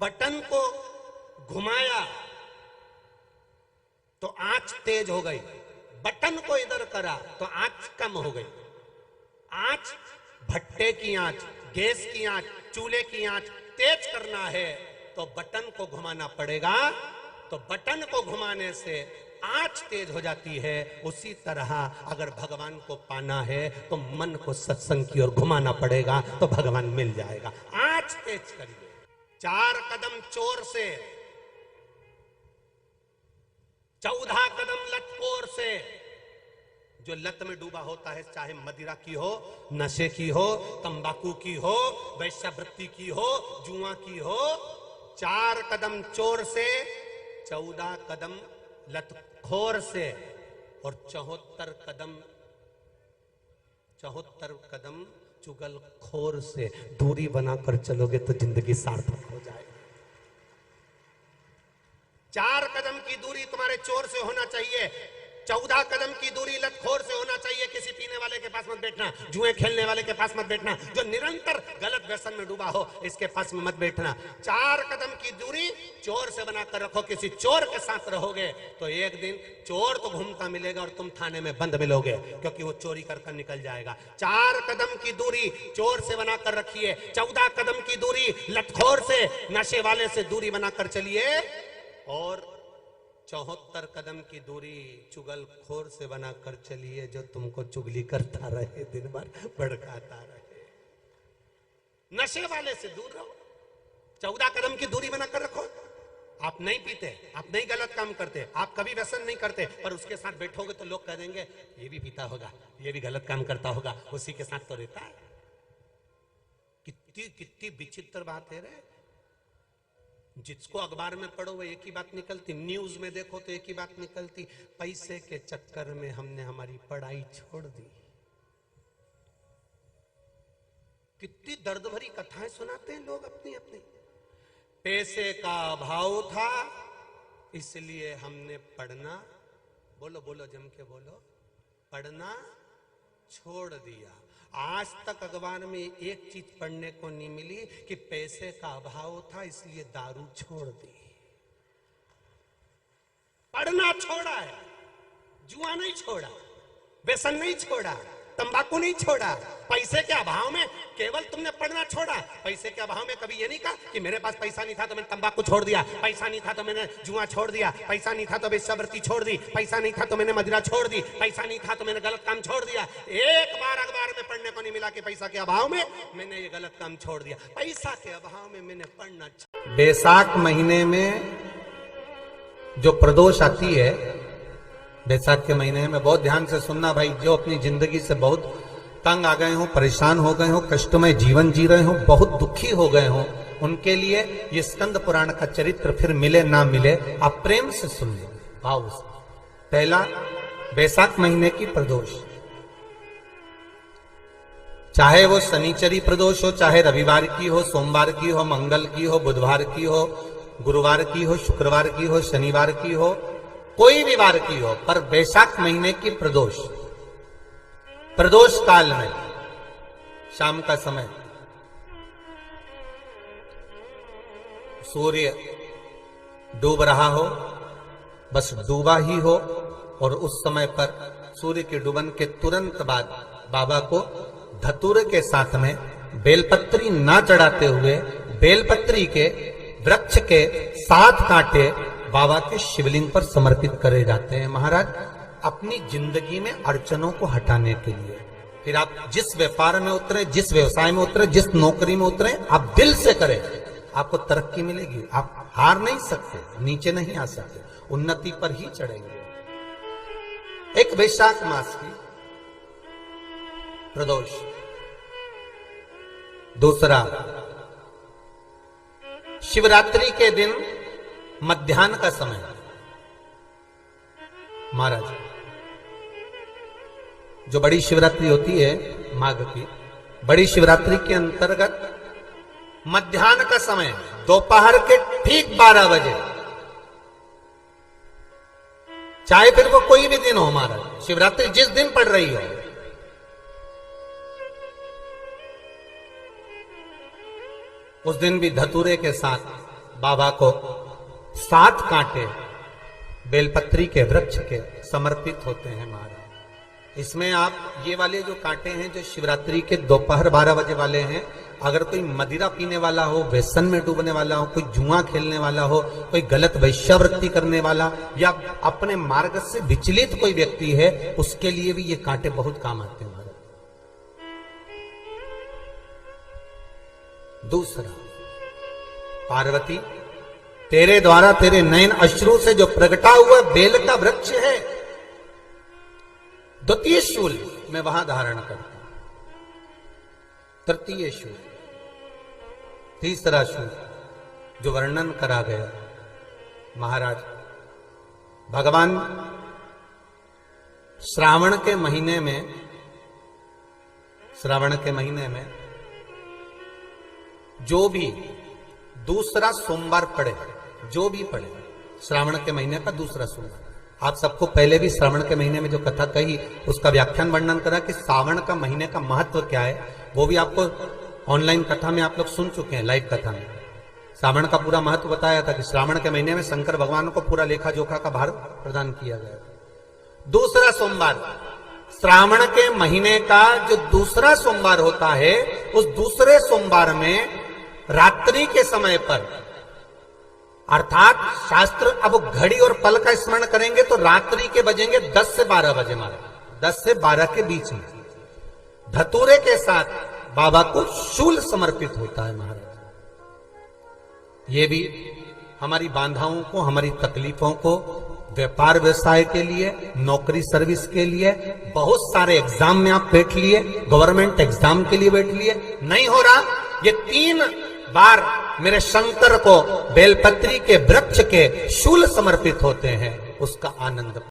Button को घुमाया तो आंच तेज हो गई, बटन को इधर करा तो आंच कम हो गई। आंच, भट्टे की आंच, गैस की आंच, चूल्हे की आंच तेज करना है तो बटन को घुमाना पड़ेगा। तो बटन को घुमाने से आंच तेज हो जाती है। उसी तरह अगर भगवान को पाना है तो मन को सत्संग की ओर घुमाना पड़ेगा तो भगवान मिल जाएगा। आंच तेज करिए। 4 कदम चोर से, 14 कदम लटकोर से। जो लत में डूबा होता है, चाहे मदिरा की हो, नशे की हो, तंबाकू की हो, वैश्यावृत्ति की हो, जुआ की हो। 4 कदम चोर से, 14 कदम लतखोर से और 74 कदम चुगलखोर से दूरी बनाकर चलोगे तो जिंदगी सार्थक हो जाएगी। 4 कदम की दूरी तुम्हारे चोर से होना चाहिए, 14 कदम की दूरी लतखोर से होना चाहिए। किसी पीने वाले के पास मत बैठना, जुए खेलने वाले के पास मत बैठना, जो निरंतर गलत व्यसन में डूबा हो इसके पास में मत बैठना। 4 कदम की दूरी चोर से बनाकर रखो। किसी चोर के साथ रहोगे तो एक दिन चोर तो घूमता मिलेगा और तुम थाने में बंद मिलोगे, क्योंकि वो चोरी कर निकल जाएगा। 4 कदम की दूरी चोर से बनाकर रखिए, 14 कदम की दूरी लतखोर से, नशे वाले से दूरी बनाकर चलिए और 74 कदम की दूरी चुगलखोर से बनाकर चलिए, जो तुमको चुगली करता रहे, दिन भर भड़काता रहे। नशे वाले से दूर रहो, 14 कदम की दूरी बनाकर रखो। आप नहीं पीते, आप नहीं गलत काम करते, आप कभी व्यसन नहीं करते, पर उसके साथ बैठोगे तो लोग कह देंगे ये भी पीता होगा, ये भी गलत काम करता होगा, उसी के साथ तो रहता है। कितनी कितनी विचित्र बात है रे। जिसको अखबार में पढ़ो वो एक ही बात निकलती, न्यूज में देखो तो एक ही बात निकलती, पैसे के चक्कर में हमने हमारी पढ़ाई छोड़ दी। कितनी दर्द भरी कथाएं सुनाते हैं लोग अपनी अपनी। पैसे का अभाव था इसलिए हमने पढ़ना, बोलो बोलो जम के बोलो, पढ़ना छोड़ दिया। आज तक अखबार में एक चीज पढ़ने को नहीं मिली कि पैसे का अभाव था इसलिए दारू छोड़ दी। पढ़ना छोड़ा है, जुआ नहीं छोड़ा, व्यसन नहीं छोड़ा, तंबाकू नहीं छोड़ा। पैसे के अभाव में केवल तुमने पढ़ना छोड़ा। पैसे के अभाव में कभी ये नहीं कहा कि मेरे पास पैसा नहीं था तो मैंने तंबाकू छोड़ दिया, पैसा नहीं था तो मैंने जुआ छोड़ दिया, पैसा नहीं था तो वेश्यावृत्ति छोड़ दी, पैसा नहीं था तो मैंने मदिरा छोड़ दी, पैसा नहीं था तो मैंने गलत काम छोड़ दिया। एक बार अखबार में पढ़ने को नहीं मिला कि पैसा के अभाव में मैंने ये गलत काम छोड़ दिया। पैसा के अभाव में मैंने पढ़ना। बैसाख महीने में जो प्रदोष आती है, बैसाख के महीने में बहुत ध्यान से सुनना भाई, जो अपनी जिंदगी से बहुत तंग आ गए हो, परेशान हो गए हो, कष्टमय जीवन जी रहे हो, बहुत दुखी हो गए हो, उनके लिए ये स्कंद पुराण का चरित्र फिर मिले ना मिले आप प्रेम से सुन लो। भाव से पहला, बैसाख महीने की प्रदोष, चाहे वो शनिचरी प्रदोष हो, चाहे रविवार की हो, सोमवार की हो, मंगल की हो, बुधवार की हो, गुरुवार की हो, शुक्रवार की हो, शनिवार की हो, कोई भी वार की हो, पर बैसाख महीने की प्रदोष, प्रदोष काल में शाम का समय सूर्य डूब रहा हो, बस डूबा ही हो, और उस समय पर सूर्य के डूबन के तुरंत बाद बाबा को धतूरे के साथ में बेलपत्री ना चढ़ाते हुए बेलपत्री के वृक्ष के 7 कांटे बाबा के शिवलिंग पर समर्पित करे जाते हैं। महाराज, अपनी जिंदगी में अड़चनों को हटाने के लिए, फिर आप जिस व्यापार में उतरे, जिस व्यवसाय में उतरे, जिस नौकरी में उतरे, आप दिल से करें, आपको तरक्की मिलेगी। आप हार नहीं सकते, नीचे नहीं आ सकते, उन्नति पर ही चढ़ेंगे। एक वैशाख मास की प्रदोष, दूसरा शिवरात्रि के दिन मध्याह्न का समय। महाराज, जो बड़ी शिवरात्रि होती है माघ की, बड़ी शिवरात्रि के अंतर्गत मध्याह्न का समय, दोपहर के ठीक 12 बजे, चाहे फिर वो कोई भी दिन हो, महाराज शिवरात्रि जिस दिन पड़ रही हो, उस दिन भी धतूरे के साथ बाबा को 7 कांटे बेलपत्री के वृक्ष के समर्पित होते हैं महाराज। इसमें आप ये वाले जो कांटे हैं जो शिवरात्रि के दोपहर 12 बजे वाले हैं, अगर कोई मदिरा पीने वाला हो, व्यसन में डूबने वाला हो, कोई जुआ खेलने वाला हो, कोई गलत वैश्यावृत्ति करने वाला या अपने मार्ग से विचलित कोई व्यक्ति है, उसके लिए भी ये कांटे बहुत काम आते हैं महाराज। दूसरा, पार्वती तेरे द्वारा तेरे नयन अश्रु से जो प्रगटा हुआ बेल का वृक्ष है, द्वितीय शूल मैं वहां धारण करता हूं, तृतीय शूल, तीसरा शूल जो वर्णन करा गया महाराज। भगवान श्रावण के महीने में जो भी दूसरा सोमवार पड़े, जो भी पड़े श्रावण के महीने का दूसरा सोमवार, आप सबको पहले भी श्रावण के महीने में जो कथा कही उसका व्याख्यान वर्णन करा कि श्रावण का महीने का महत्व क्या है, वो भी आपको ऑनलाइन कथा में आप लोग सुन चुके हैं, लाइव कथा में श्रावण का पूरा महत्व बताया था कि श्रावण के महीने में शंकर भगवान को पूरा लेखा जोखा का भार प्रदान किया गया। दूसरा सोमवार, श्रावण के महीने का जो दूसरा सोमवार होता है, उस दूसरे सोमवार में रात्रि के समय पर, अर्थात शास्त्र अब घड़ी और पल का स्मरण करेंगे तो रात्रि के बजेंगे 10 से 12 बजे महाराज, 10 से 12 के बीच में धतूरे के साथ बाबा को शूल समर्पित होता है महाराज। ये भी हमारी बाधाओं को, हमारी तकलीफों को, व्यापार व्यवसाय के लिए, नौकरी सर्विस के लिए, बहुत सारे एग्जाम में आप बैठ लिए, गवर्नमेंट एग्जाम के लिए बैठ लिए, नहीं हो रहा, ये 3 बार मेरे शंकर को बेलपत्री के वृक्ष के शूल समर्पित होते हैं, उसका आनंद